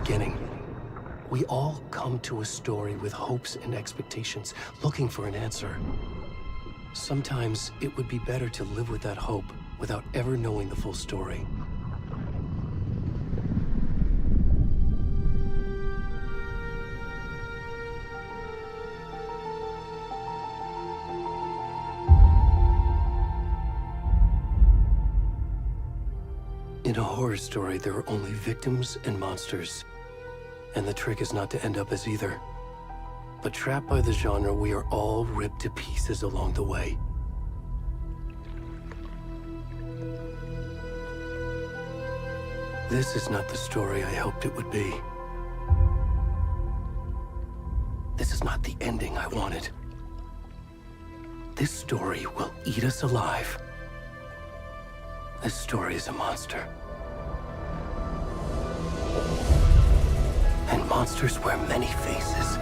beginning. We all come to a story with hopes and expectations, looking for an answer. Sometimes it would be better to live with that hope without ever knowing the full story. In a horror story, there are only victims and monsters. And the trick is not to end up as either. But trapped by the genre, we are all ripped to pieces along the way. This is not the story I hoped it would be. This is not the ending I wanted. This story will eat us alive. This story is a monster. And monsters wear many faces.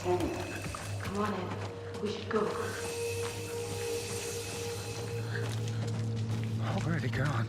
Come on in. We should go. Oh, where'd he gone?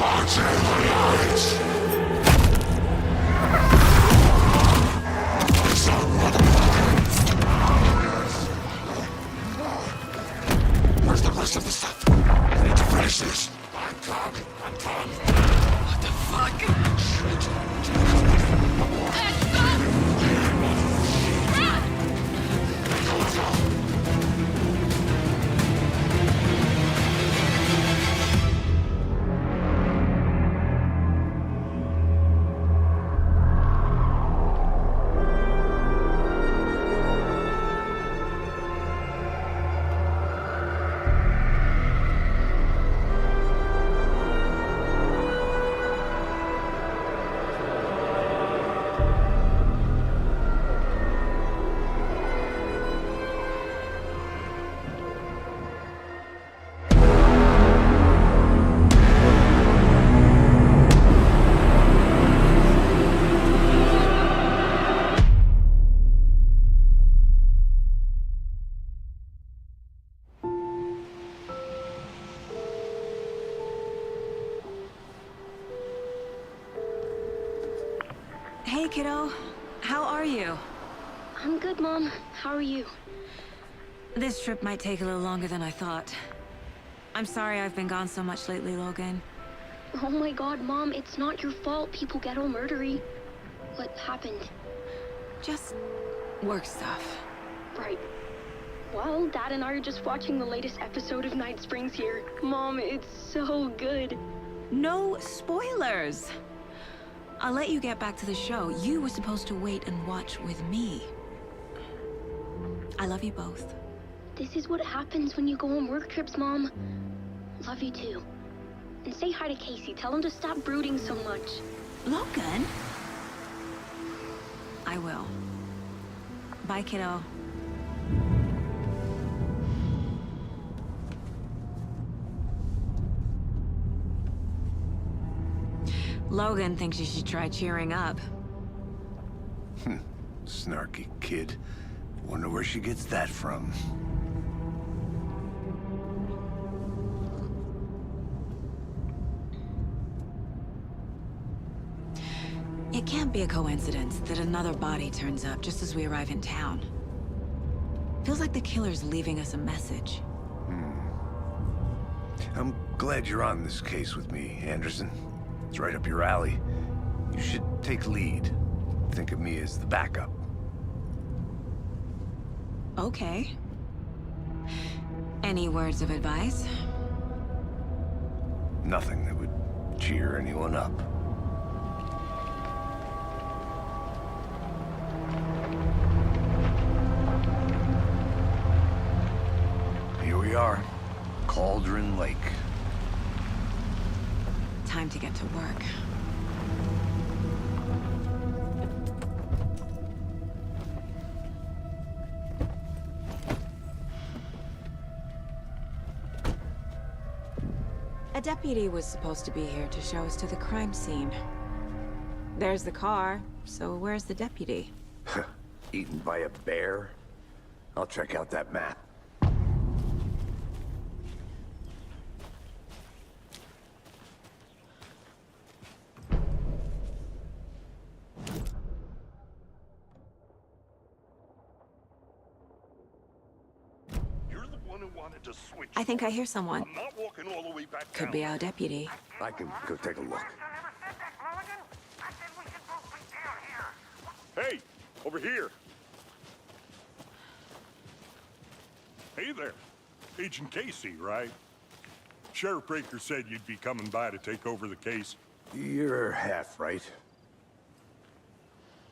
Watch the lights! What the fuck? Hey, kiddo. How are you? I'm good, Mom. How are you? This trip might take a little longer than I thought. I'm sorry I've been gone so much lately, Logan. Oh my god, Mom, it's not your fault people get all murdery. What happened? Just work stuff. Right. Well, Dad and I are just watching the latest episode of Night Springs here. Mom, it's so good. No spoilers! I'll let you get back to the show. You were supposed to wait and watch with me. I love you both. This is what happens when you go on work trips, Mom. Love you too. And say hi to Casey. Tell him to stop brooding so much. Logan? I will. Bye, kiddo. Logan thinks you should try cheering up. Snarky kid. Wonder where she gets that from. It can't be a coincidence that another body turns up just as we arrive in town. Feels like the killer's leaving us a message. I'm glad you're on this case with me, Anderson. It's right up your alley. You should take lead. Think of me as the backup. Okay. Any words of advice? Nothing that would cheer anyone up. Here we are. Cauldron Lake. Time to get to work. A deputy was supposed to be here to show us to the crime scene. There's the car, so where's the deputy? Eaten by a bear? I'll check out that map. You're the one who wanted to switch. I think I hear someone. I'm not walking all the way back Could down. be our deputy. I can go take a look. Hey, over here. Hey there. Agent Casey, right? Sheriff Breaker said you'd be coming by to take over the case. You're half right.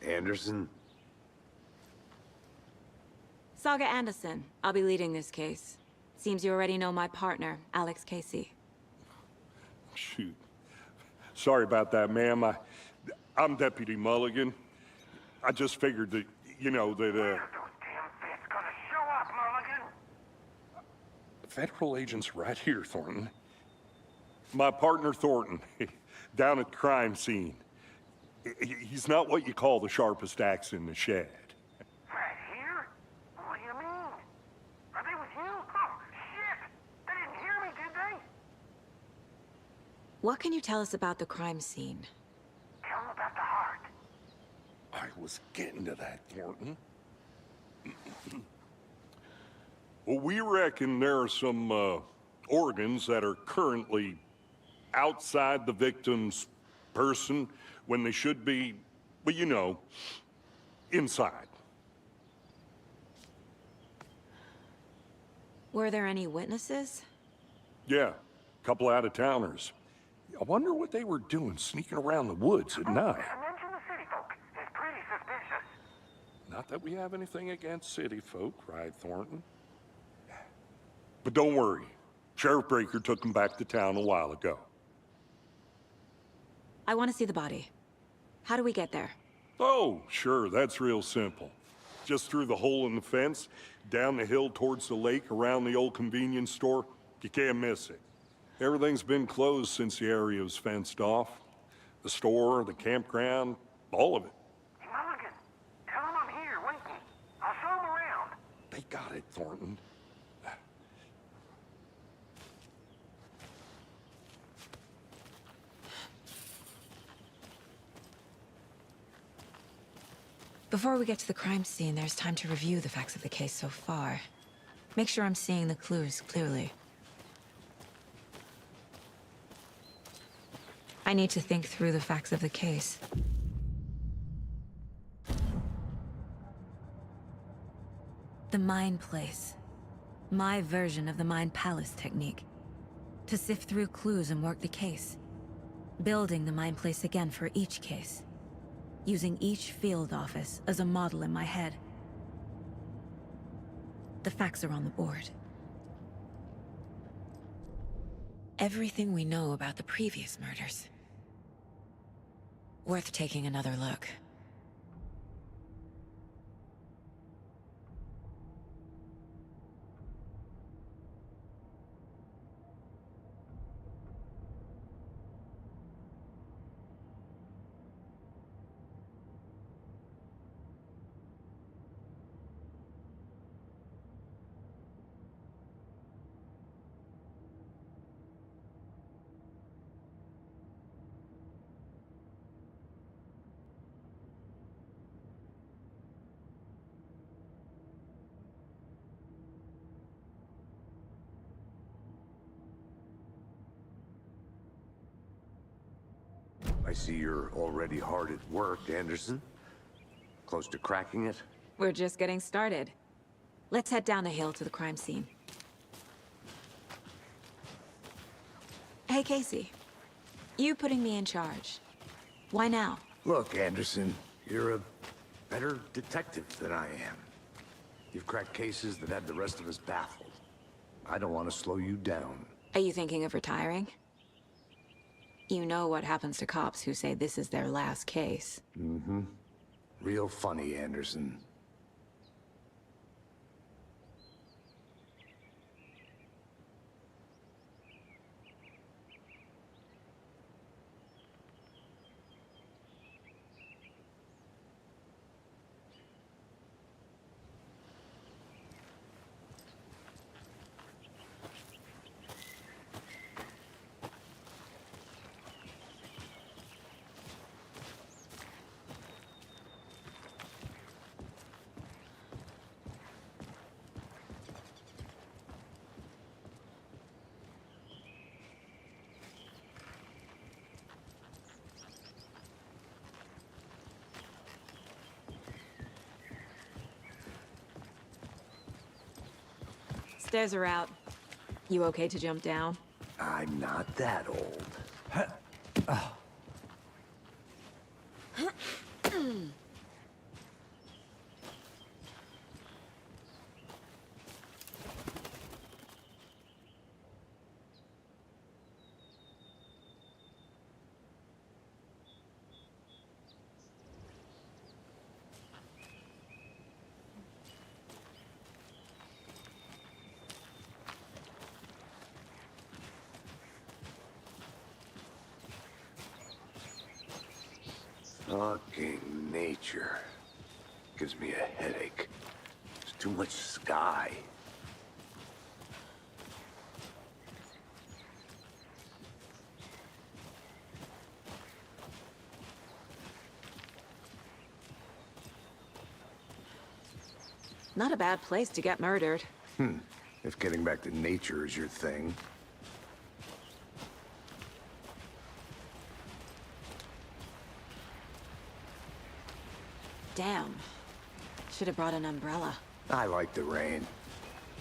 Anderson? Saga Anderson. I'll be leading this case. Seems you already know my partner, Alex Casey. Shoot. Sorry about that, ma'am. I'm Deputy Mulligan. I just figured that, you know, that, Federal agent's right here, Thornton. My partner, Thornton, down at the crime scene. He's not what you call the sharpest axe in the shed. Right here? What do you mean? Are they with you? Oh, shit! They didn't hear me, did they? What can you tell us about the crime scene? Tell them about the heart. I was getting to that, Thornton. Well, we reckon there are some organs that are currently outside the victim's person when they should be, well, you know, inside. Were there any witnesses? Yeah, a couple out-of-towners. I wonder what they were doing sneaking around the woods at night. Mention the city folk. It's pretty suspicious. Not that we have anything against city folk, right, Thornton? But don't worry. Sheriff Breaker took him back to town a while ago. I want to see the body. How do we get there? Oh, sure, that's real simple. Just through the hole in the fence, down the hill towards the lake, around the old convenience store. You can't miss it. Everything's been closed since the area was fenced off. The store, the campground, all of it. Hey, Mulligan, tell him I'm here waiting. I'll show him around. They got it, Thornton. Before we get to the crime scene, there's time to review the facts of the case so far. Make sure I'm seeing the clues clearly. I need to think through the facts of the case. The Mind Place. My version of the Mind Palace technique. To sift through clues and work the case. Building the Mind Place again for each case. Using each field office as a model in my head. The facts are on the board. Everything we know about the previous murders. Worth taking another look. I see you're already hard at work, Anderson. Close to cracking it? We're just getting started. Let's head down the hill to the crime scene. Hey, Casey. You putting me in charge. Why now? Look, Anderson, you're a better detective than I am. You've cracked cases that had the rest of us baffled. I don't want to slow you down. Are you thinking of retiring? You know what happens to cops who say this is their last case. Mm-hmm. Real funny, Anderson. Stairs are out. You okay to jump down? I'm not that old. Fucking nature. Gives me a headache. There's too much sky. Not a bad place to get murdered. If getting back to nature is your thing. Damn. Should have brought an umbrella. I like the rain.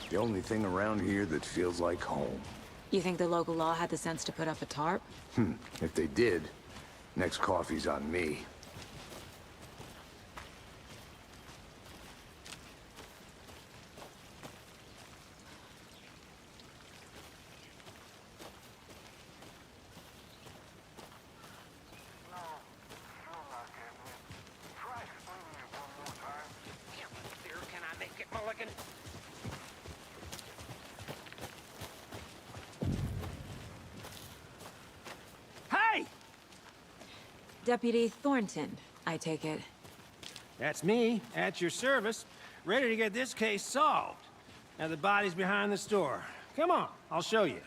The only thing around here that feels like home. You think the local law had the sense to put up a tarp? If they did, next coffee's on me. No, still not getting it. Try explaining it one more time. Here, can I make it, Mulligan? Hey! Deputy Thornton, I take it. That's me, at your service, ready to get this case solved. Now the body's behind the store. Come on, I'll show you.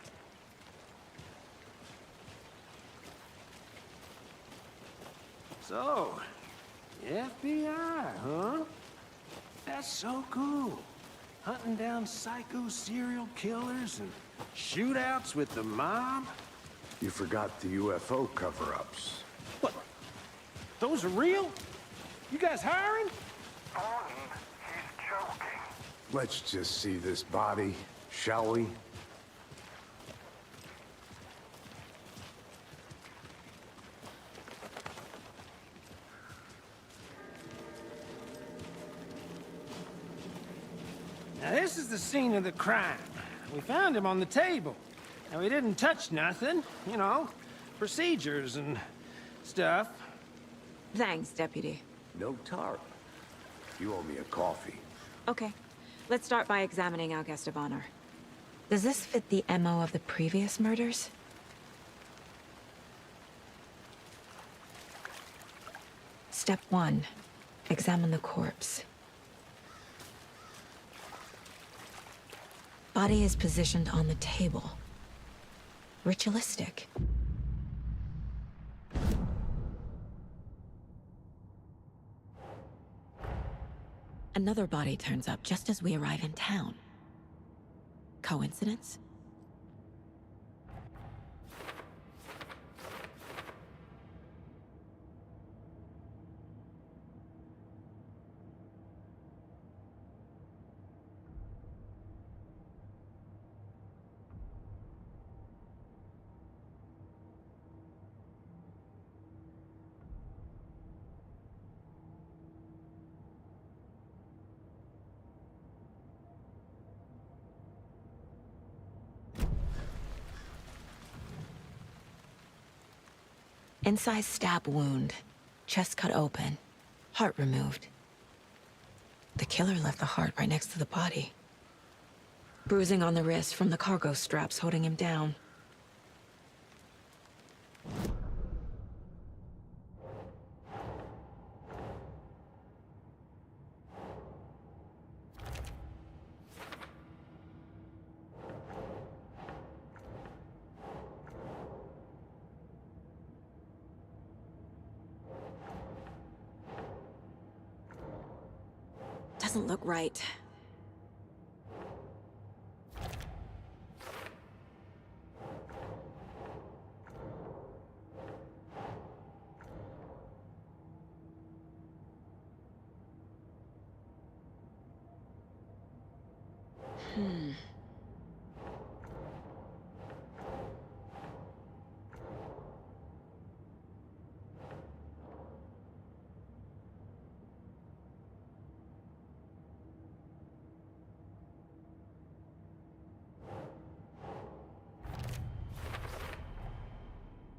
So, the FBI, huh? That's so cool. Hunting down psycho serial killers and shootouts with the mob. You forgot the UFO cover-ups. What? Those are real? You guys hiring? Thornton, he's joking. Let's just see this body, shall we? Now this is the scene of the crime. We found him on the table. Now we didn't touch nothing, you know, procedures and stuff. Thanks, Deputy. No tarp. You owe me a coffee. Okay. Let's start by examining our guest of honor. Does this fit the MO of the previous murders? Step 1. Examine the corpse. Body is positioned on the table. Ritualistic. Another body turns up just as we arrive in town. Coincidence? Incised stab wound. Chest cut open. Heart removed. The killer left the heart right next to the body. Bruising on the wrist from the cargo straps holding him down. Doesn't look right.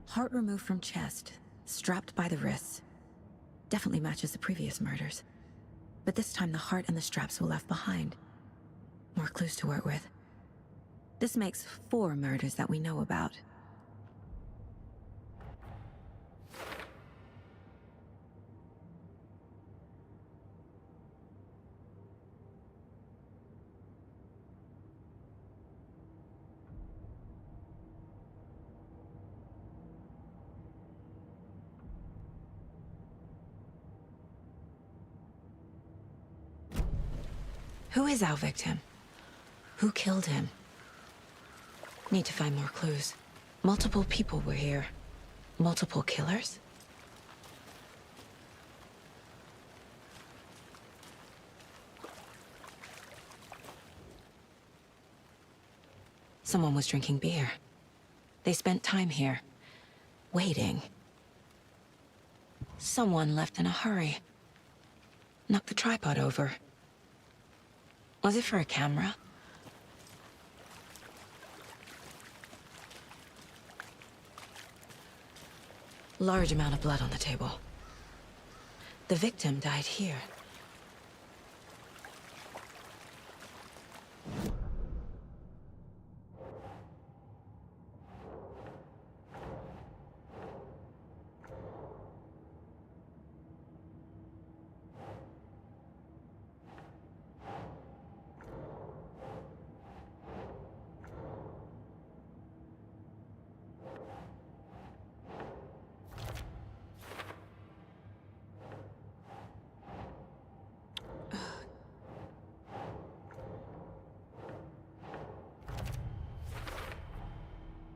Heart removed from chest, strapped by the wrists. Definitely matches the previous murders. But this time the heart and the straps were left behind. More clues to work with. This makes 4 murders that we know about. Who is our victim? Who killed him? Need to find more clues. Multiple people were here. Multiple killers? Someone was drinking beer. They spent time here, waiting. Someone left in a hurry. Knocked the tripod over. Was it for a camera? Large amount of blood on the table. The victim died here.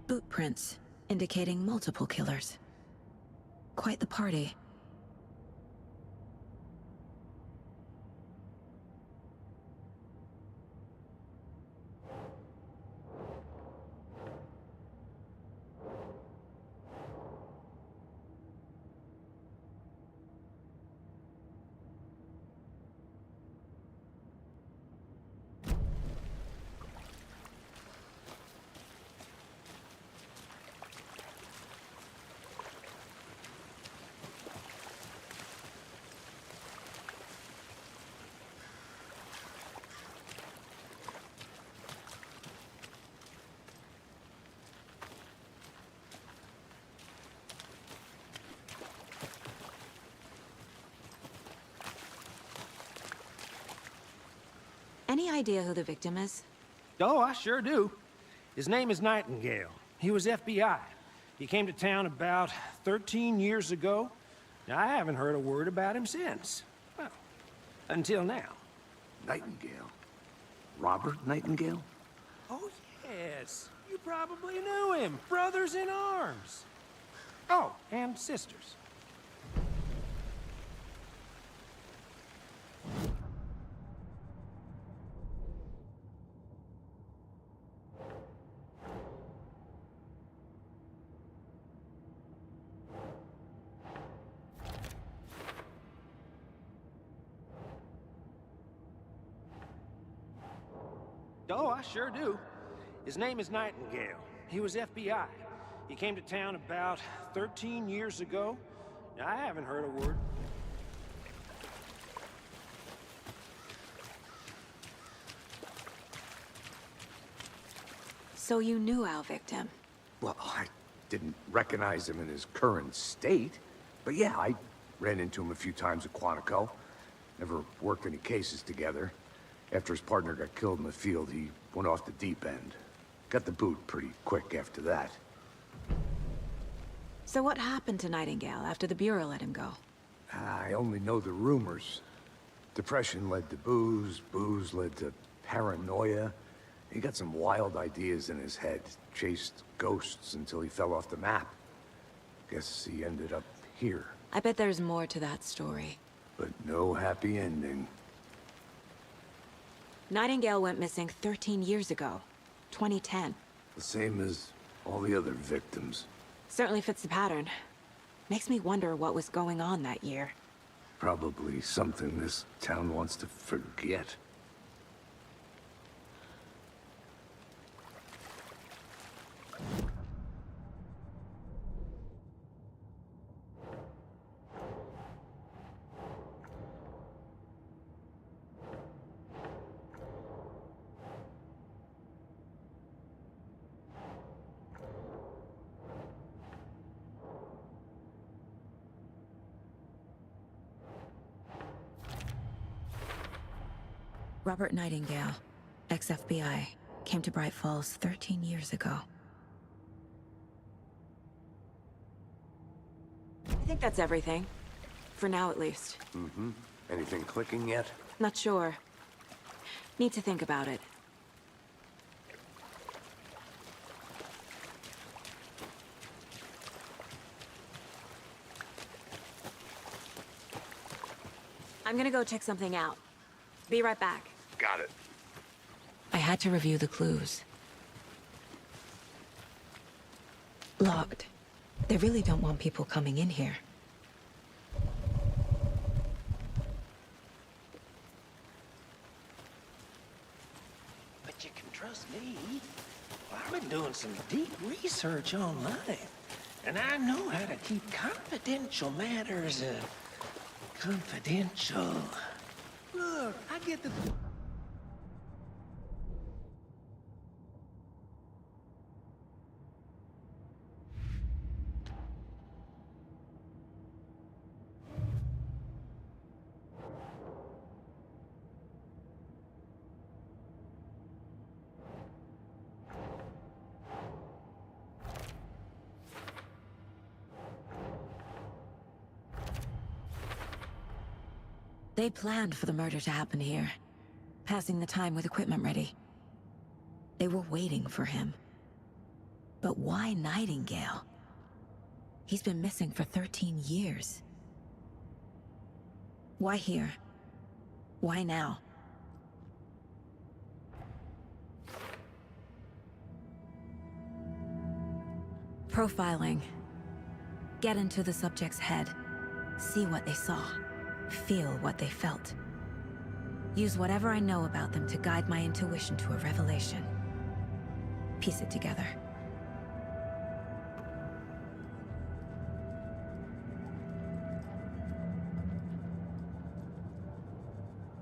Boot prints, indicating multiple killers. Quite the party. Any idea who the victim is? Oh, I sure do. His name is Nightingale. He was FBI. He came to town about 13 years ago. Now, I haven't heard a word about him since. Well, until now. Nightingale? Robert Nightingale? Oh, yes. You probably knew him. Brothers in arms. Oh, and sisters. Oh, I sure do. His name is Nightingale. He was FBI. He came to town about 13 years ago. Now, I haven't heard a word. So you knew our victim? Well, I didn't recognize him in his current state. But yeah, I ran into him a few times at Quantico. Never worked any cases together. After his partner got killed in the field, he went off the deep end. Got the boot pretty quick after that. So what happened to Nightingale after the Bureau let him go? I only know the rumors. Depression led to booze, booze led to paranoia. He got some wild ideas in his head, chased ghosts until he fell off the map. Guess he ended up here. I bet there's more to that story. But no happy ending. Nightingale went missing 13 years ago. 2010. The same as all the other victims. Certainly fits the pattern. Makes me wonder what was going on that year. Probably something this town wants to forget. Robert Nightingale, ex-FBI, came to Bright Falls 13 years ago. I think that's everything. For now, at least. Mm-hmm. Anything clicking yet? Not sure. Need to think about it. I'm gonna go check something out. Be right back. Got it. I had to review the clues. Locked. They really don't want people coming in here. But you can trust me. Well, I've been doing some deep research online, and I know how to keep confidential matters, confidential. Look, I get the... They planned for the murder to happen here, passing the time with equipment ready. They were waiting for him. But why Nightingale? He's been missing for 13 years. Why here? Why now? Profiling. Get into the subject's head. See what they saw. Feel what they felt. Use whatever I know about them to guide my intuition to a revelation. Piece it together.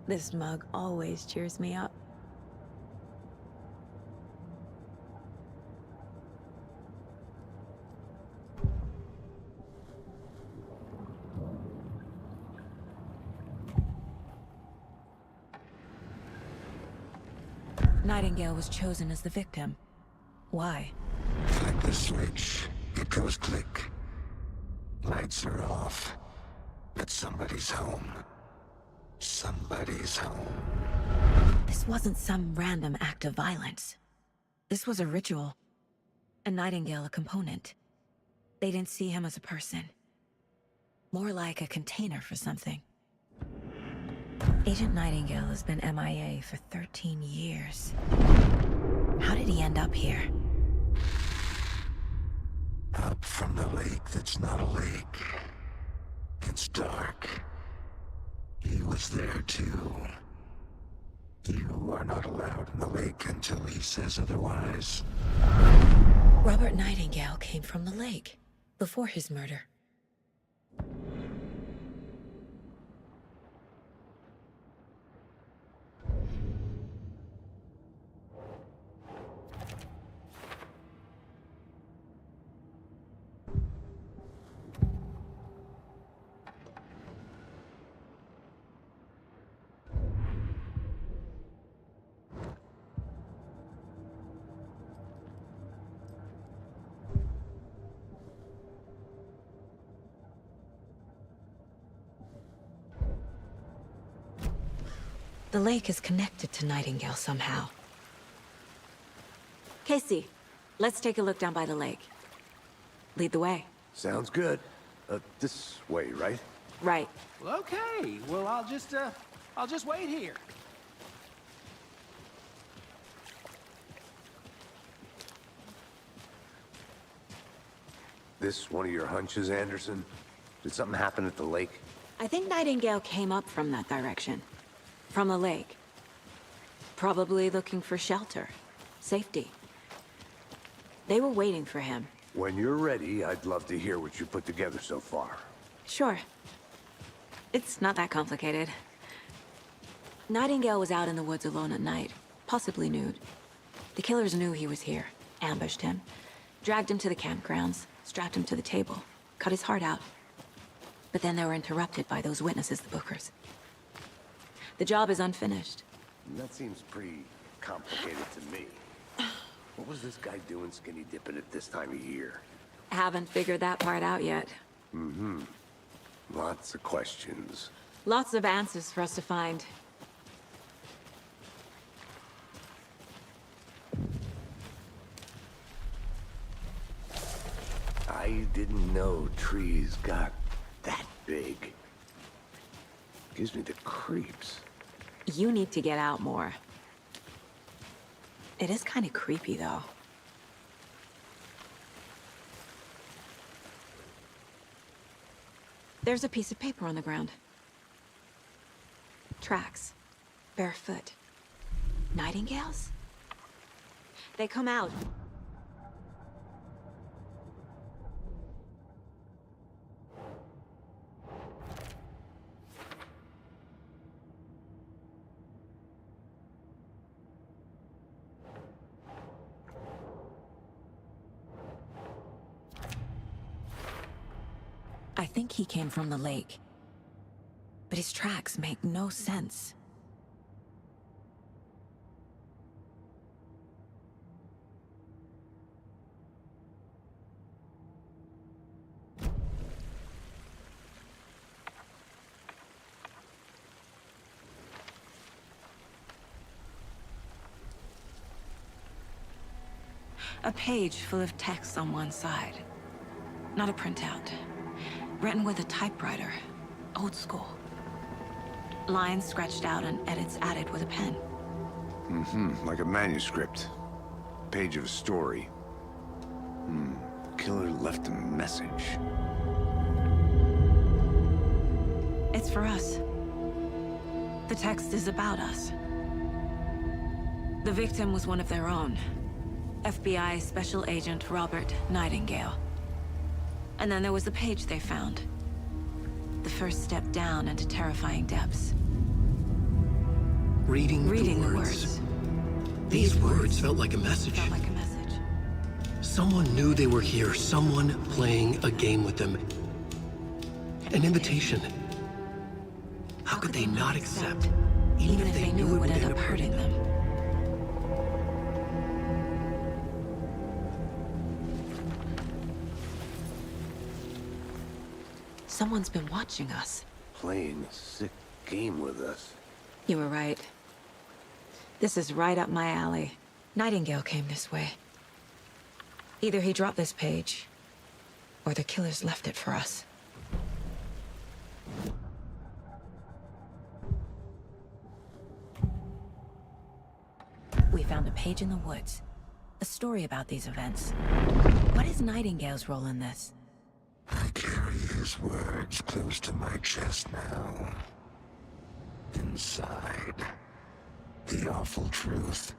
This mug always cheers me up. Nightingale was chosen as the victim. Why? Flip the switch. It goes click. Lights are off. But somebody's home. Somebody's home. This wasn't some random act of violence. This was a ritual. And Nightingale a component. They didn't see him as a person. More like a container for something. Agent Nightingale has been MIA for 13 years. How did he end up here? Up from the lake that's not a lake. It's dark. He was there too. You are not allowed in the lake until he says otherwise. Robert Nightingale came from the lake, before his murder. The lake is connected to Nightingale somehow. Casey, let's take a look down by the lake. Lead the way. Sounds good. This way, right? Right. Well, okay. Well, I'll just wait here. This one of your hunches, Anderson? Did something happen at the lake? I think Nightingale came up from that direction. From the lake. Probably looking for shelter. Safety. They were waiting for him. When you're ready, I'd love to hear what you put together so far. Sure. It's not that complicated. Nightingale was out in the woods alone at night, possibly nude. The killers knew he was here, ambushed him, dragged him to the campgrounds, strapped him to the table, cut his heart out. But then they were interrupted by those witnesses, the Bookers. The job is unfinished. That seems pretty complicated to me. What was this guy doing skinny dipping at this time of year? Haven't figured that part out yet. Mm-hmm. Lots of questions. Lots of answers for us to find. I didn't know trees got that big. Gives me the creeps. You need to get out more. It is kind of creepy, though. There's a piece of paper on the ground. Tracks. Barefoot. Nightingales? They come out. I think he came from the lake. But his tracks make no sense. A page full of text on one side. Not a printout. Written with a typewriter. Old school. Lines scratched out and edits added with a pen. Like a manuscript. Page of a story. Killer left a message. It's for us. The text is about us. The victim was one of their own. FBI Special Agent Robert Nightingale. And then there was the page they found. The first step down into terrifying depths. Reading the words. These words felt like a message. Felt like a message. Someone knew they were here. Someone playing a game with them. An invitation. How could they not accept? Even if they knew it would end up hurting them. Someone's been watching us. Playing a sick game with us. You were right. This is right up my alley. Nightingale came this way. Either he dropped this page, or the killers left it for us. We found a page in the woods. A story about these events. What is Nightingale's role in this? I carry his words close to my chest now. Inside, the awful truth.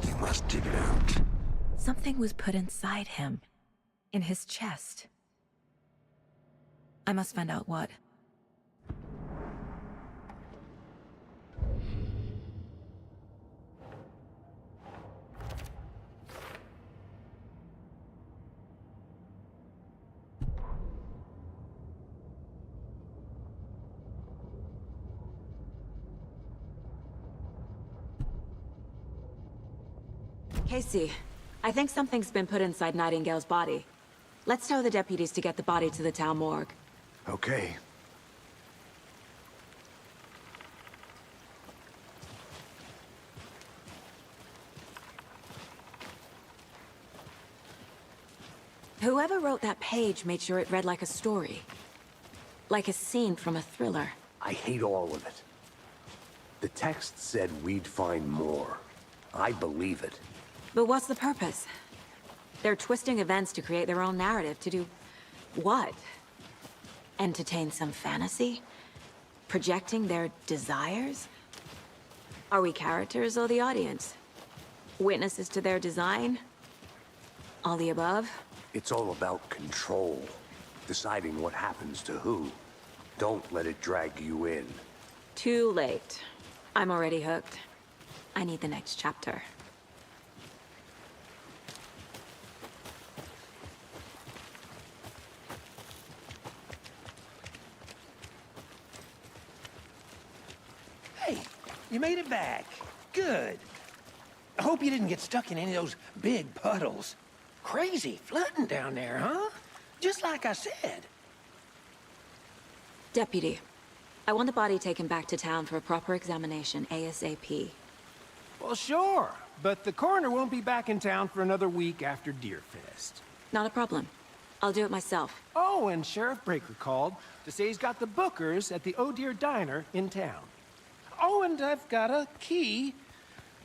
You must dig it out. Something was put inside him. In his chest. I must find out what. Casey, I think something's been put inside Nightingale's body. Let's tell the deputies to get the body to the town morgue. Okay. Whoever wrote that page made sure it read like a story. Like a scene from a thriller. I hate all of it. The text said we'd find more. I believe it. But what's the purpose? They're twisting events to create their own narrative to do... what? Entertain some fantasy? Projecting their desires? Are we characters or the audience? Witnesses to their design? All the above? It's all about control. Deciding what happens to who. Don't let it drag you in. Too late. I'm already hooked. I need the next chapter. Hey, you made it back. Good. I hope you didn't get stuck in any of those big puddles. Crazy flooding down there, huh? Just like I said. Deputy, I want the body taken back to town for a proper examination, ASAP. Well, sure. But the coroner won't be back in town for another week after Deerfest. Not a problem. I'll do it myself. Oh, and Sheriff Breaker called to say he's got the Bookers at the Oh Deer Diner in town. Oh, and I've got a key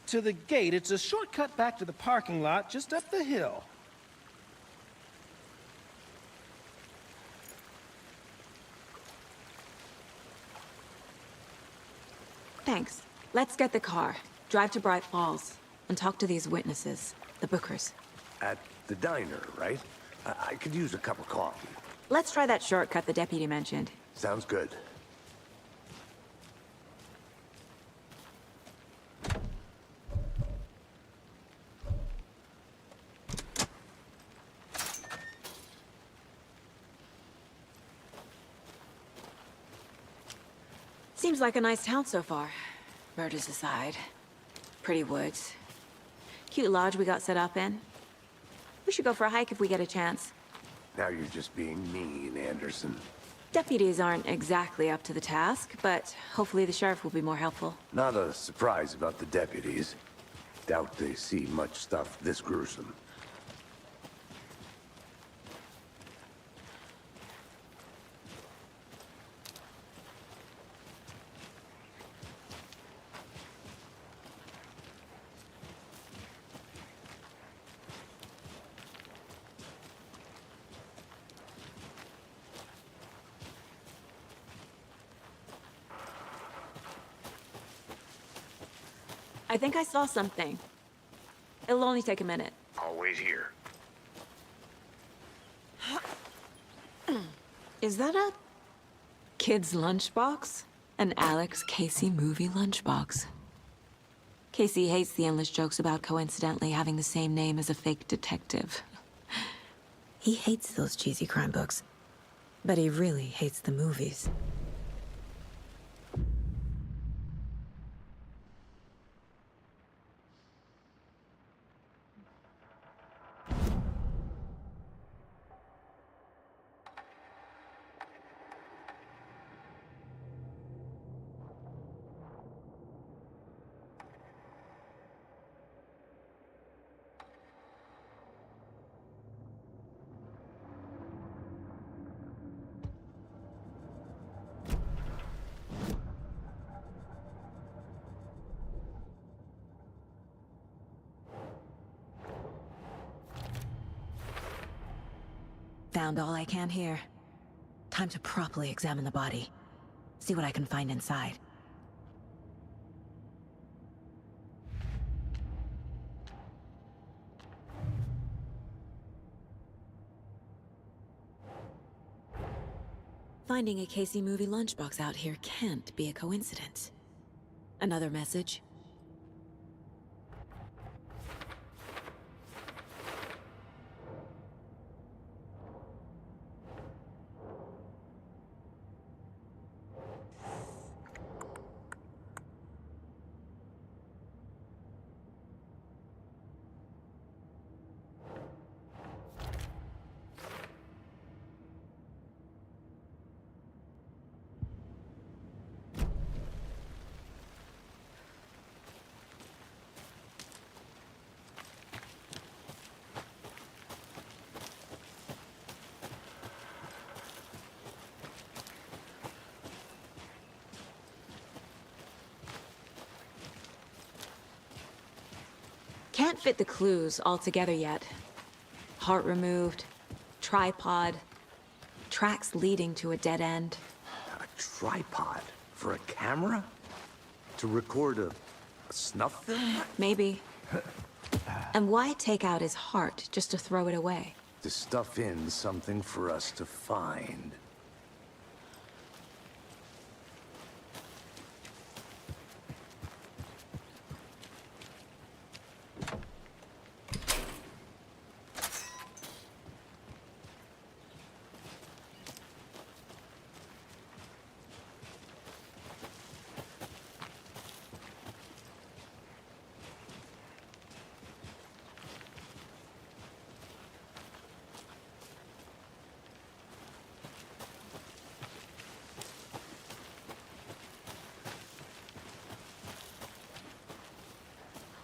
to the gate. It's a shortcut back to the parking lot just up the hill. Thanks. Let's get the car, drive to Bright Falls, and talk to these witnesses, the Bookers. At the diner, right? I could use a cup of coffee. Let's try that shortcut the deputy mentioned. Sounds good. Seems like a nice town so far. Murders aside. Pretty woods. Cute lodge we got set up in. We should go for a hike if we get a chance. Now you're just being mean, Anderson. Deputies aren't exactly up to the task, but hopefully the sheriff will be more helpful. Not a surprise about the deputies. Doubt they see much stuff this gruesome. I think I saw something. It'll only take a minute. Always here. Is that a kid's lunchbox? An Alex Casey movie lunchbox. Casey hates the endless jokes about coincidentally having the same name as a fake detective. He hates those cheesy crime books, but he really hates the movies. Found all I can here. Time to properly examine the body. See what I can find inside. Finding a Casey movie lunchbox out here can't be a coincidence. Another message? Can't fit the clues all together yet. Heart removed, tripod, tracks leading to a dead end. A tripod? For a camera? To record a snuff film? Maybe. And why take out his heart just to throw it away? To stuff in something for us to find.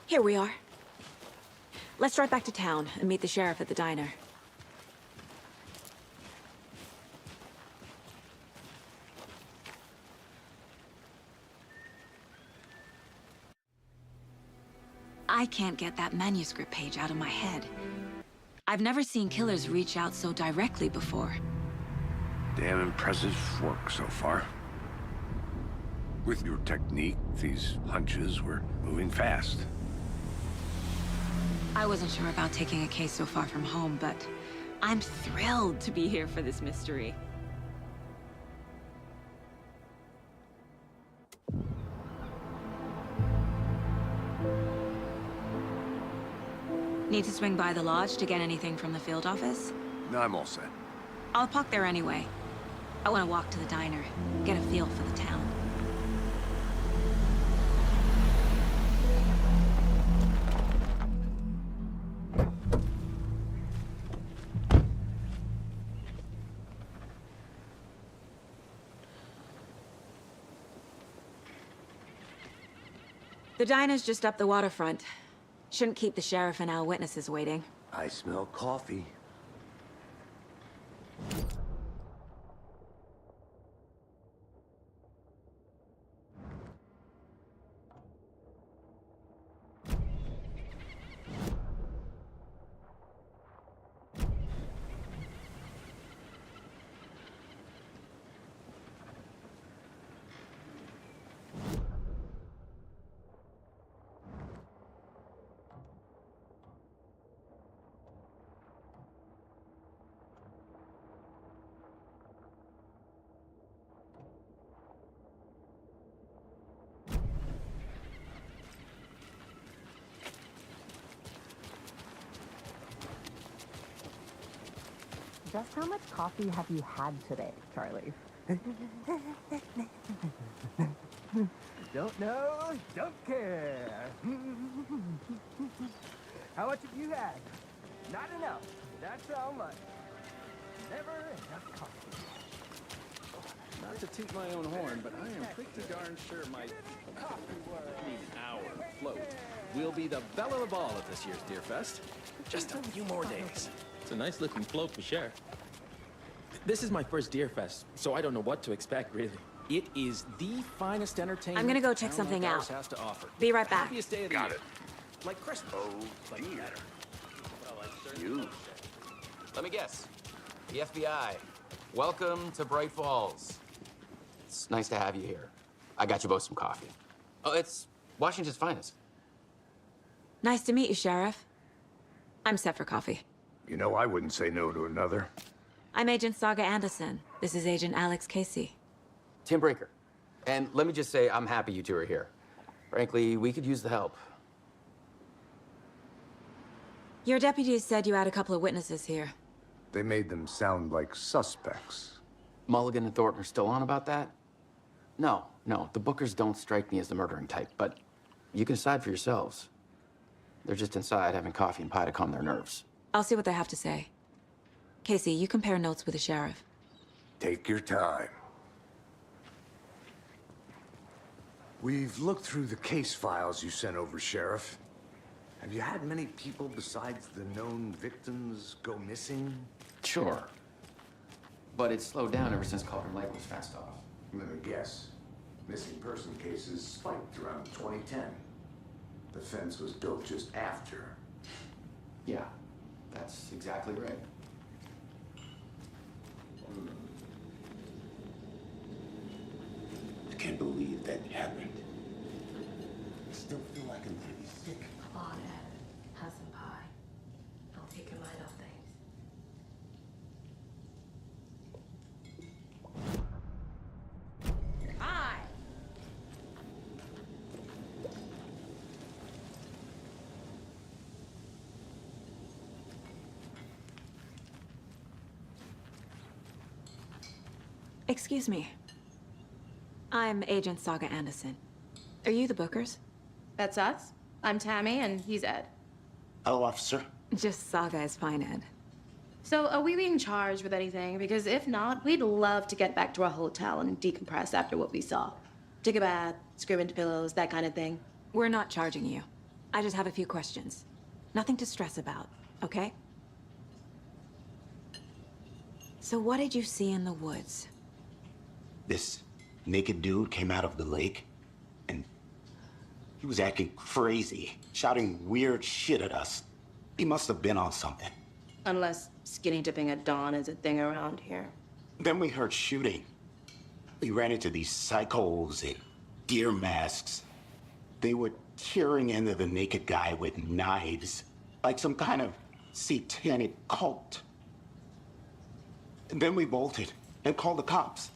Here we are. Let's drive back to town and meet the sheriff at the diner. I can't get that manuscript page out of my head. I've never seen killers reach out so directly before. Damn impressive work so far. With your technique, these hunches were moving fast. I wasn't sure about taking a case so far from home, but I'm thrilled to be here for this mystery. Need to swing by the lodge to get anything from the field office? No, I'm all set. I'll park there anyway. I want to walk to the diner, get a feel for the town. The diner's just up the waterfront. Shouldn't keep the sheriff and our witnesses waiting. I smell coffee. Just how much coffee have you had today, Charlie? Don't know, don't care. How much have you had? Not enough. That's how much. Never enough coffee. Not to toot my own horn, but I am pretty darn sure my our float will be the belle of the ball at this year's Deer Fest. Just a few more days. It's a nice looking float for sure. This is my first Deer Fest, so I don't know what to expect, really. It is the finest entertainment I'm gonna go check something out. has to offer. Be right back. Happiest day of the Got year. it. Like Christmas. Oh, dear. You. Let me guess. The FBI. Welcome to Bright Falls. It's nice to have you here. I got you both some coffee. Oh, it's Washington's finest. Nice to meet you, Sheriff. I'm set for coffee. You know, I wouldn't say no to another. I'm Agent Saga Anderson. This is Agent Alex Casey. Tim Breaker. And let me just say, I'm happy you two are here. Frankly, we could use the help. Your deputies said you had a couple of witnesses here. They made them sound like suspects. Mulligan and Thornton are still on about that? No, the Bookers don't strike me as the murdering type, but you can decide for yourselves. They're just inside having coffee and pie to calm their nerves. I'll see what they have to say. Casey, you compare notes with the sheriff. Take your time. We've looked through the case files you sent over, Sheriff. Have you had many people besides the known victims go missing? Sure. But it's slowed down ever since Cauldron Lake was fenced off. Let me guess. Missing person cases spiked around 2010. The fence was built just after. Yeah, that's exactly right. I can't believe that happened. I still feel like I'm gonna be sick. Come on, Ed. Have some pie. I'll take your mind off things. Hi! Excuse me. I'm Agent Saga Anderson. Are you the Bookers? That's us. I'm Tammy, and he's Ed. Hello, officer. Just Saga is fine, Ed. So, are we being charged with anything? Because if not, we'd love to get back to our hotel and decompress after what we saw. Take a bath, scream into pillows, that kind of thing. We're not charging you. I just have a few questions. Nothing to stress about, okay? So what did you see in the woods? This naked dude came out of the lake, and he was acting crazy, shouting weird shit at us. He must have been on something. Unless skinny dipping at dawn is a thing around here. Then we heard shooting. We ran into these psychos, and deer masks. They were tearing into the naked guy with knives, like some kind of satanic cult. And then we bolted and called the cops.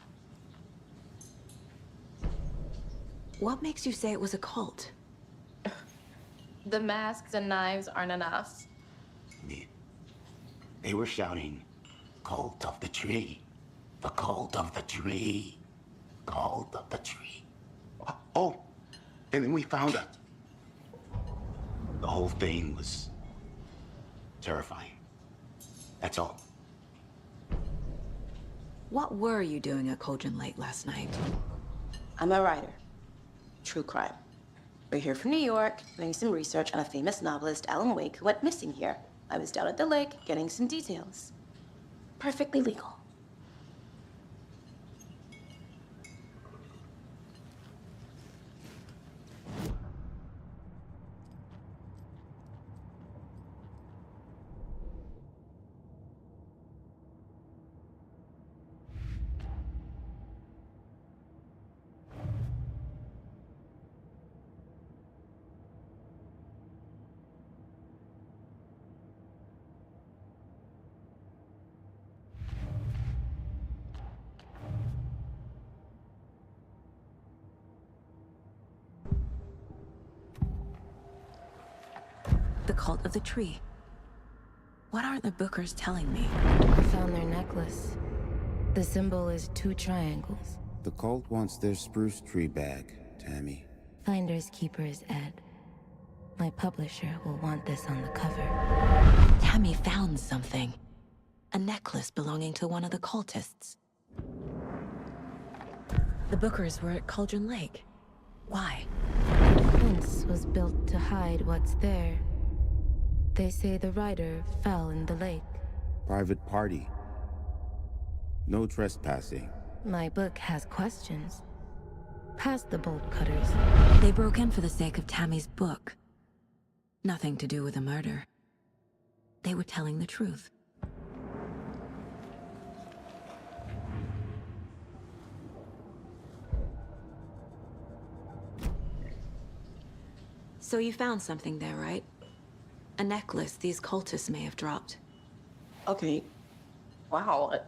What makes you say it was a cult? The masks and knives aren't enough. They were shouting, "Cult of the tree, the cult of the tree, cult of the tree." Oh, and then we found it. The whole thing was terrifying. That's all. What were you doing at Cauldron Lake last night? I'm a writer. True crime. We're here from New York, doing some research on a famous novelist, Alan Wake, who went missing here. I was down at the lake, getting some details. Perfectly legal. The cult of the tree. What aren't the Bookers telling me? I found their necklace. The symbol is 2 triangles. The cult wants their spruce tree back, Tammy. Finders keepers, Ed. My publisher will want this on the cover. Tammy found something. A necklace belonging to one of the cultists. The Bookers were at Cauldron Lake. Why? The fence was built to hide what's there. They say the rider fell in the lake. Private party. No trespassing. My book has questions. Past the bolt cutters. They broke in for the sake of Tammy's book. Nothing to do with a murder. They were telling the truth. So you found something there, right? A necklace these cultists may have dropped. Okay. Wow.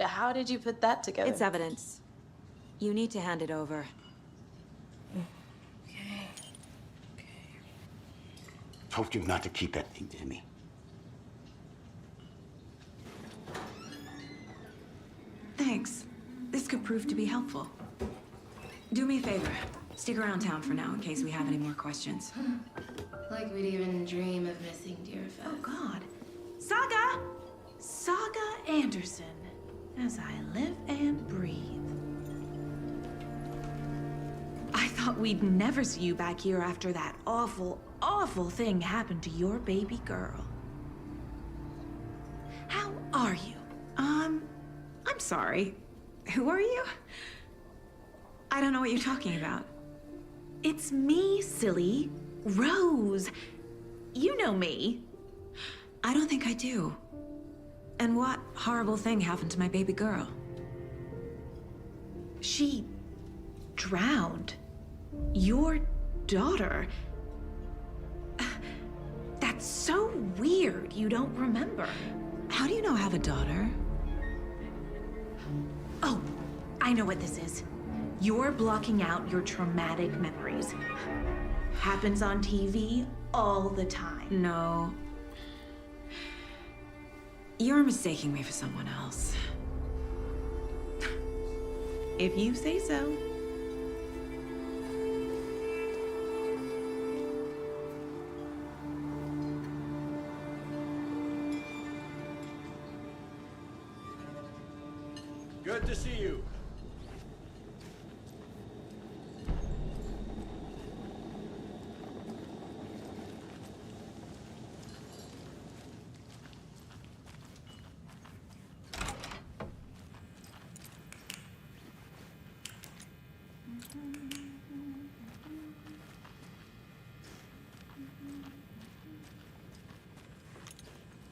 How did you put that together? It's evidence. You need to hand it over. Told you not to keep that thing, Tammy. Thanks. This could prove to be helpful. Do me a favor. Stick around town for now in case we have any more questions. Like we'd even dream of missing Deerfest. Oh, God. Saga! Saga Anderson. As I live and breathe. I thought we'd never see you back here after that awful, awful thing happened to your baby girl. How are you? I'm sorry. Who are you? I don't know what you're talking about. It's me, silly. Rose. You know me. I don't think I do. And what horrible thing happened to my baby girl? She drowned. Your daughter. That's so weird you don't remember. How do you know I have a daughter? Oh, I know what this is. You're blocking out your traumatic memories. Happens on TV all the time. No. You're mistaking me for someone else. If you say so. Good to see you.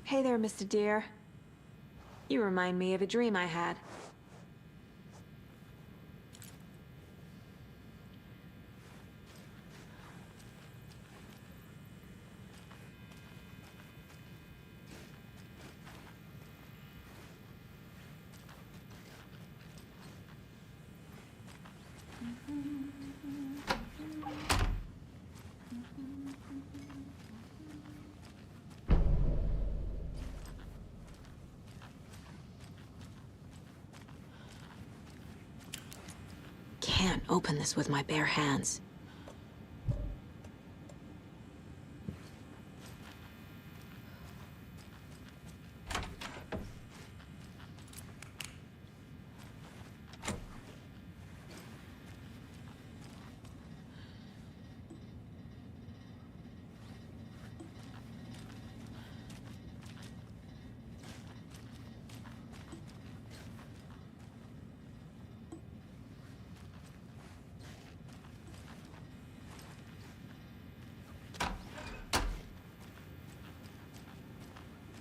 Hey there, Mr. Deer. You remind me of a dream I had. can't open this with my bare hands.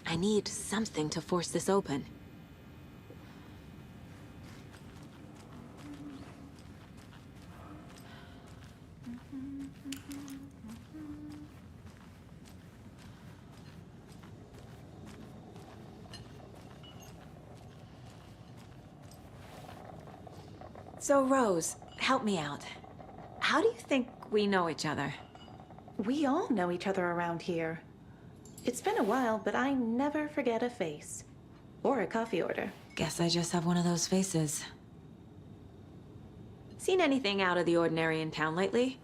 I need something to force this open. So, Rose, help me out. How do you think we know each other? We all know each other around here. It's been a while, but I never forget a face. Or a coffee order. Guess I just have one of those faces. Seen anything out of the ordinary in town lately?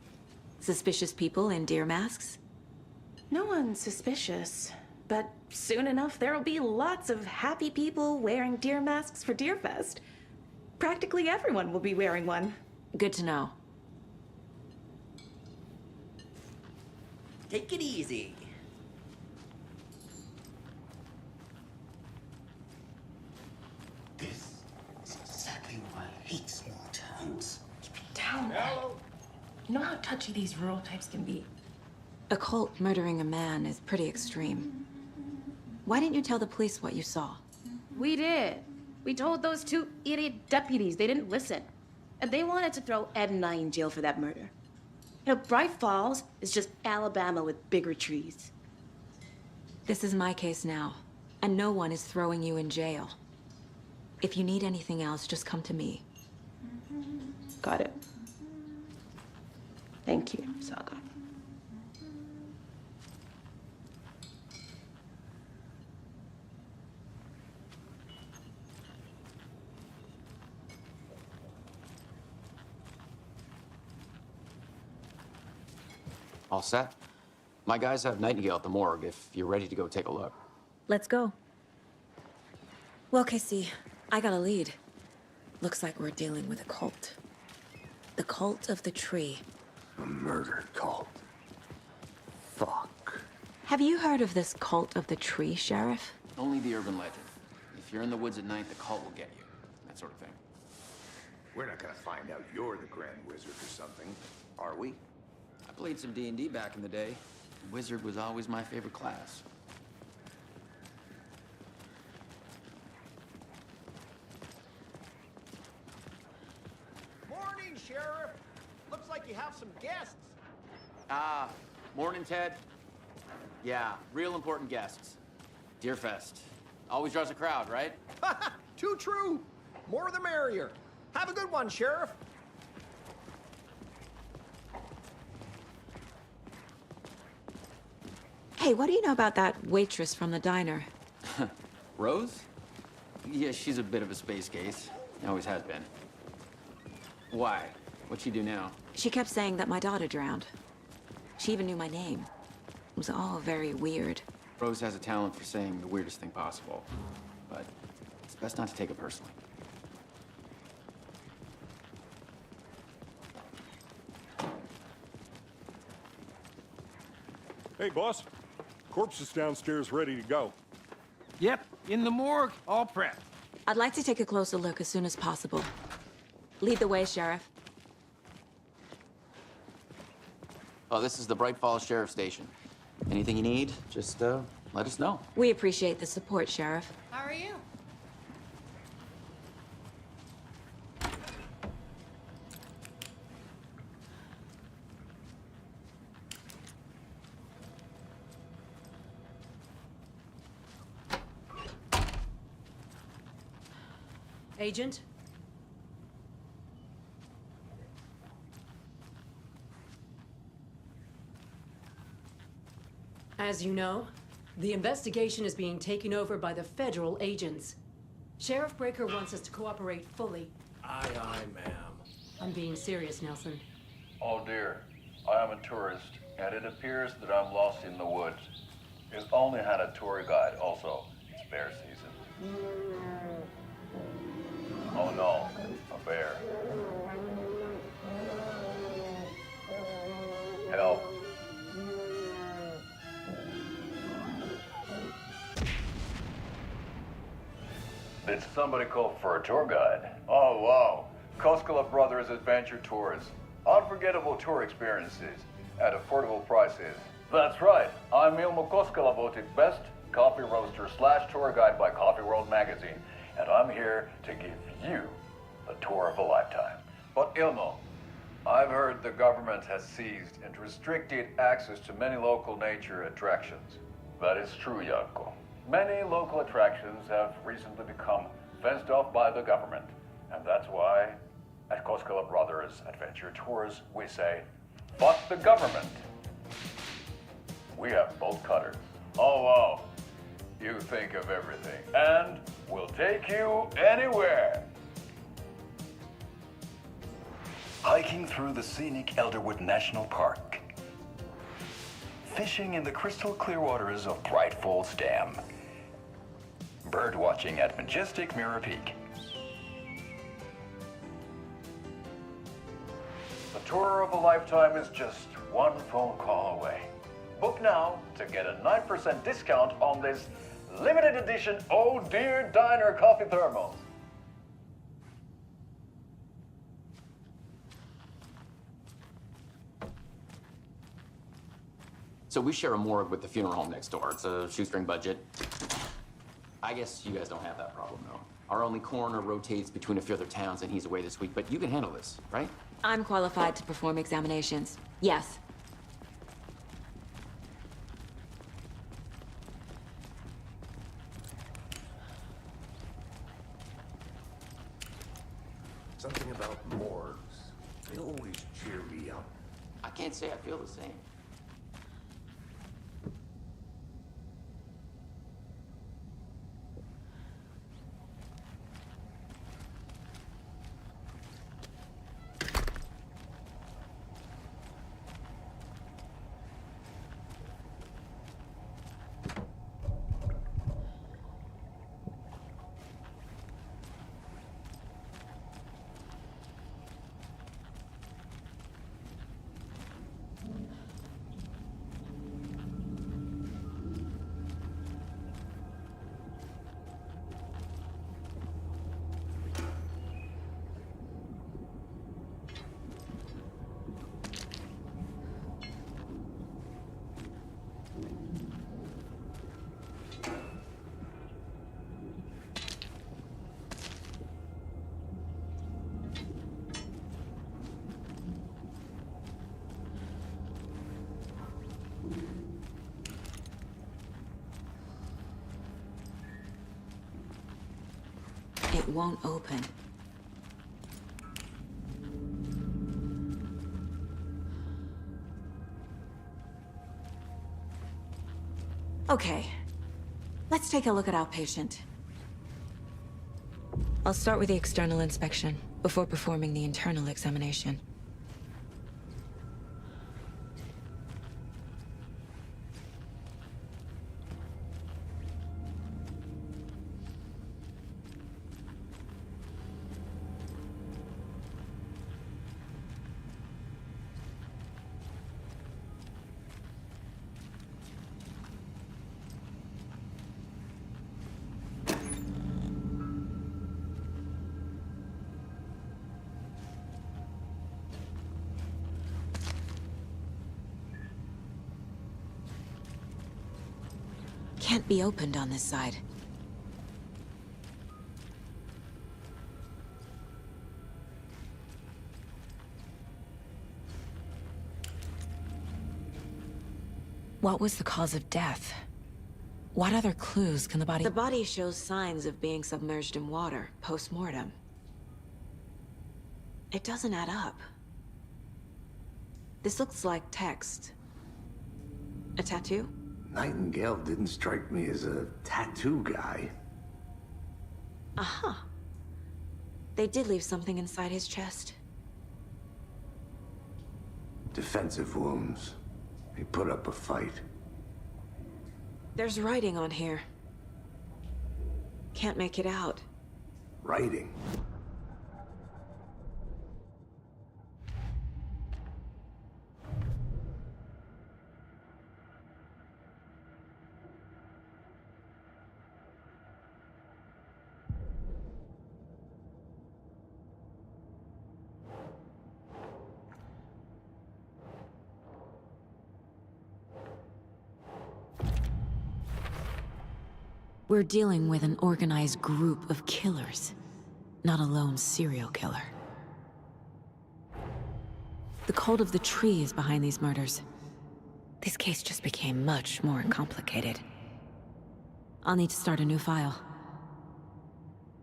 Suspicious people in deer masks? No one's suspicious. But soon enough, there'll be lots of happy people wearing deer masks for Deerfest. Practically everyone will be wearing one. Good to know. Take it easy. This is exactly why I hate small towns. Down. You know how touchy these rural types can be. A cult murdering a man is pretty extreme. Why didn't you tell the police what you saw? We did. We told those two idiot deputies. They didn't listen. And they wanted to throw Ed and I in jail for that murder. You know, Bright Falls is just Alabama with bigger trees. This is my case now, and no one is throwing you in jail. If you need anything else, just come to me. Got it. Thank you, Saga. All set? My guys have Nightingale at the morgue if you're ready to go take a look. Let's go. Well, Casey, I got a lead. Looks like we're dealing with a cult. The Cult of the Tree. A murder cult. Fuck. Have you heard of this Cult of the Tree, Sheriff? Only the urban legend. If you're in the woods at night, the cult will get you. That sort of thing. We're not gonna find out you're the Grand Wizard or something, are we? I played some D&D back in the day. Wizard was always my favorite class. Morning, Sheriff. Looks like you have some guests. Ah, morning, Ted. Yeah, real important guests. Deerfest. Always draws a crowd, right? Too true. More the merrier. Have a good one, Sheriff. Hey, what do you know about that waitress from the diner? Rose? Yeah, she's a bit of a space case. Always has been. Why? What'd she do now? She kept saying that my daughter drowned. She even knew my name. It was all very weird. Rose has a talent for saying the weirdest thing possible. But it's best not to take it personally. Hey, boss. Corpse is downstairs ready to go. Yep, in the morgue, all prepped. I'd like to take a closer look as soon as possible. Lead the way, Sheriff. Oh, this is the Bright Falls Sheriff Station. Anything you need, just let us know. We appreciate the support, Sheriff. How are you? Agent? As you know, the investigation is being taken over by the federal agents. Sheriff Breaker wants us to cooperate fully. Aye, aye, ma'am. I'm being serious, Nelson. Oh dear, I am a tourist, and it appears that I'm lost in the woods. It only had a tour guide, also. It's bear season. Oh no, a bear. Help. Did somebody call for a tour guide? Oh wow, Koskela Brothers Adventure Tours. Unforgettable tour experiences at affordable prices. That's right, I'm Ilmo Koskela, voted best coffee roaster / tour guide by Coffee World magazine, and I'm here to give you the tour of a lifetime. But Ilmo, I've heard the government has seized and restricted access to many local nature attractions. That is true, Janko. Many local attractions have recently become fenced off by the government, and that's why at Koskela Brothers Adventure Tours, we say, fuck the government. We have bolt cutters. Oh, wow. You think of everything. And we'll take you anywhere. Hiking through the scenic Elderwood National Park. Fishing in the crystal clear waters of Bright Falls Dam. Bird watching at majestic Mirror Peak. The tour of a lifetime is just one phone call away. Book now to get a 9% discount on this limited edition Oh Dear Diner coffee thermos. So we share a morgue with the funeral home next door. It's a shoestring budget. I guess you guys don't have that problem, though. Our only coroner rotates between a few other towns, and he's away this week, but you can handle this, right? I'm qualified to perform examinations. Yes. Something about morgues. They always cheer me up. I can't say I feel the same. It won't open. Okay. Let's take a look at our patient. I'll start with the external inspection before performing the internal examination. Can't be opened on this side. What was the cause of death? What other clues can the body... The body shows signs of being submerged in water, post-mortem. It doesn't add up. This looks like text. A tattoo? Nightingale didn't strike me as a tattoo guy. Aha. They did leave something inside his chest. Defensive wounds. He put up a fight. There's writing on here. Can't make it out. Writing? We're dealing with an organized group of killers, not a lone serial killer. The cult of the tree is behind these murders. This case just became much more complicated. I'll need to start a new file.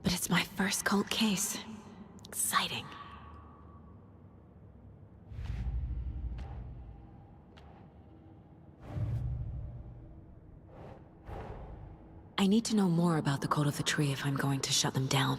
But it's my first cult case. Exciting. I need to know more about the Cult of the Tree if I'm going to shut them down.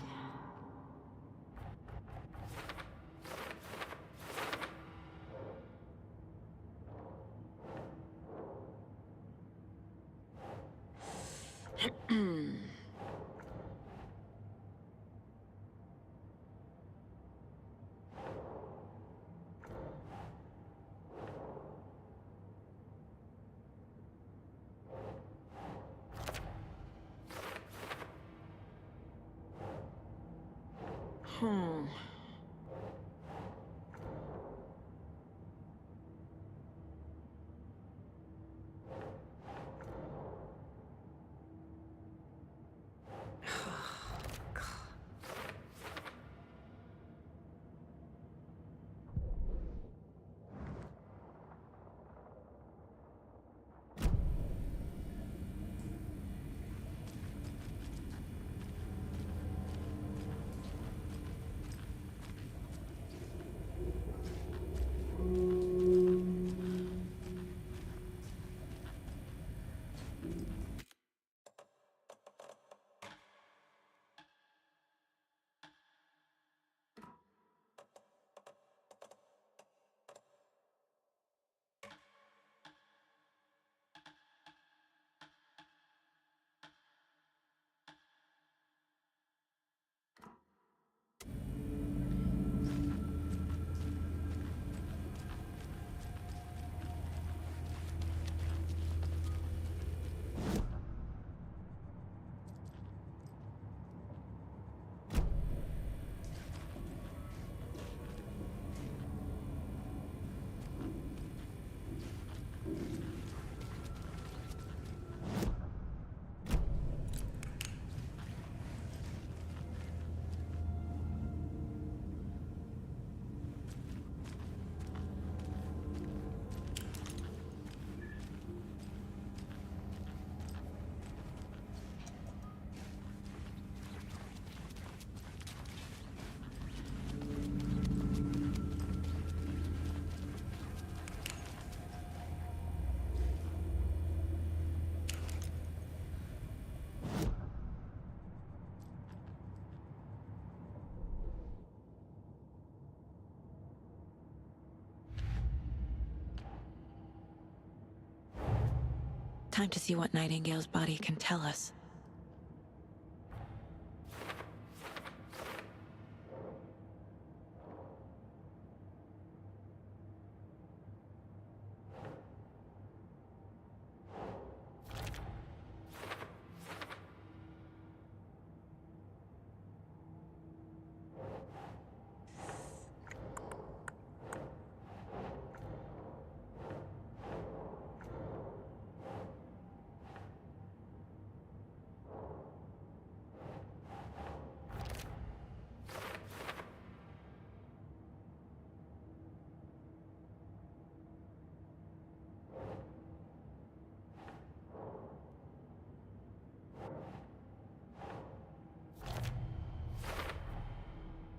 Time to see what Nightingale's body can tell us.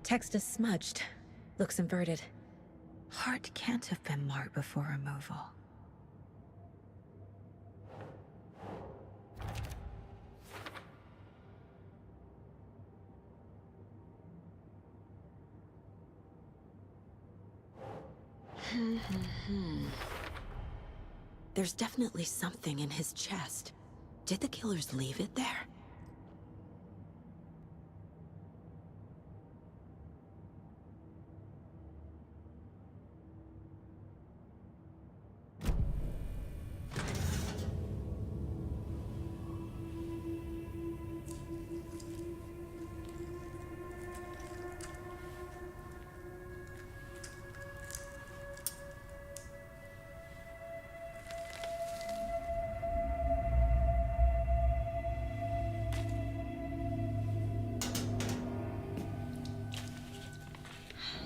Text is smudged. Looks inverted. Heart can't have been marked before removal. There's definitely something in his chest. Did the killers leave it there?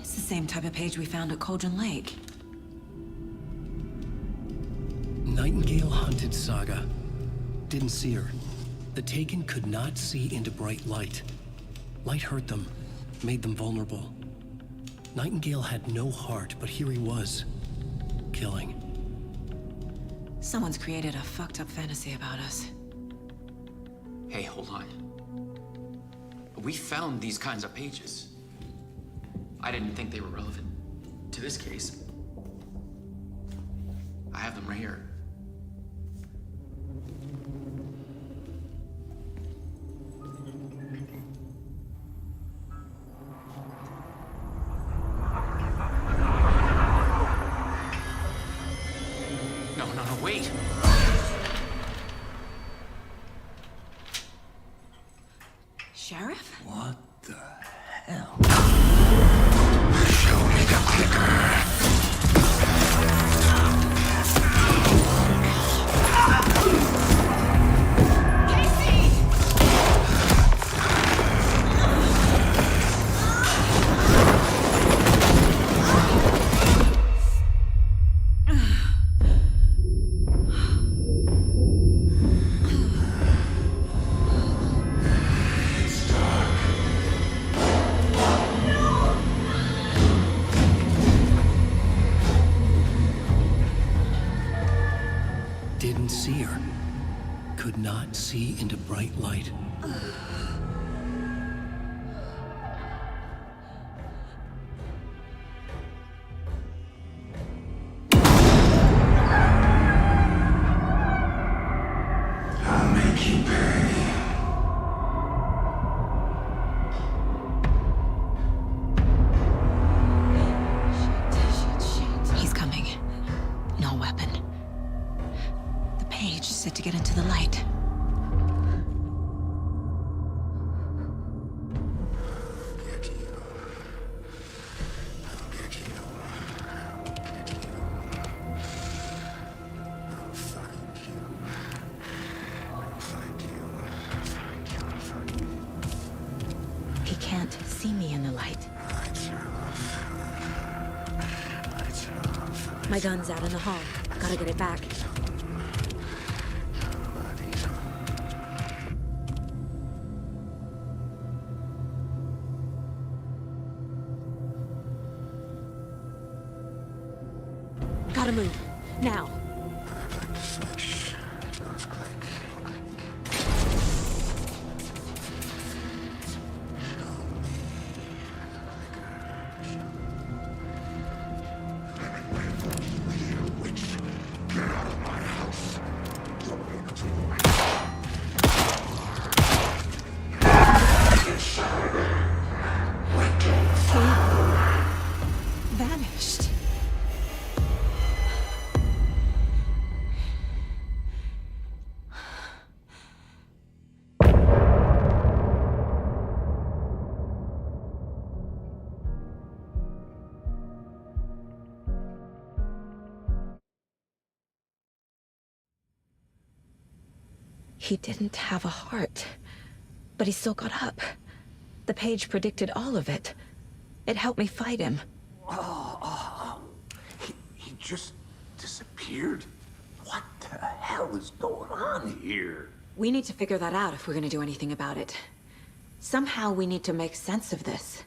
It's the same type of page we found at Cauldron Lake. Nightingale hunted Saga. Didn't see her. The Taken could not see into bright light. Light hurt them, made them vulnerable. Nightingale had no heart, but here he was, killing. Someone's created a fucked up fantasy about us. Hey, hold on. We found these kinds of pages. I didn't think they were relevant to this case. I have them right here. No, wait. Sheriff? What the hell? Show me the clicker. Didn't see her. Could not see into bright light. I'll make you pay. He's coming. No weapon. The page said to get into the light. He can't see me in the light. My gun's out in the hall. Gotta get it back. Gotta move. Now. Vanished. He didn't have a heart, but he still got up. The page predicted all of it. It helped me fight him. He just disappeared? What the hell is going on here? We need to figure that out if we're gonna do anything about it. Somehow we need to make sense of this.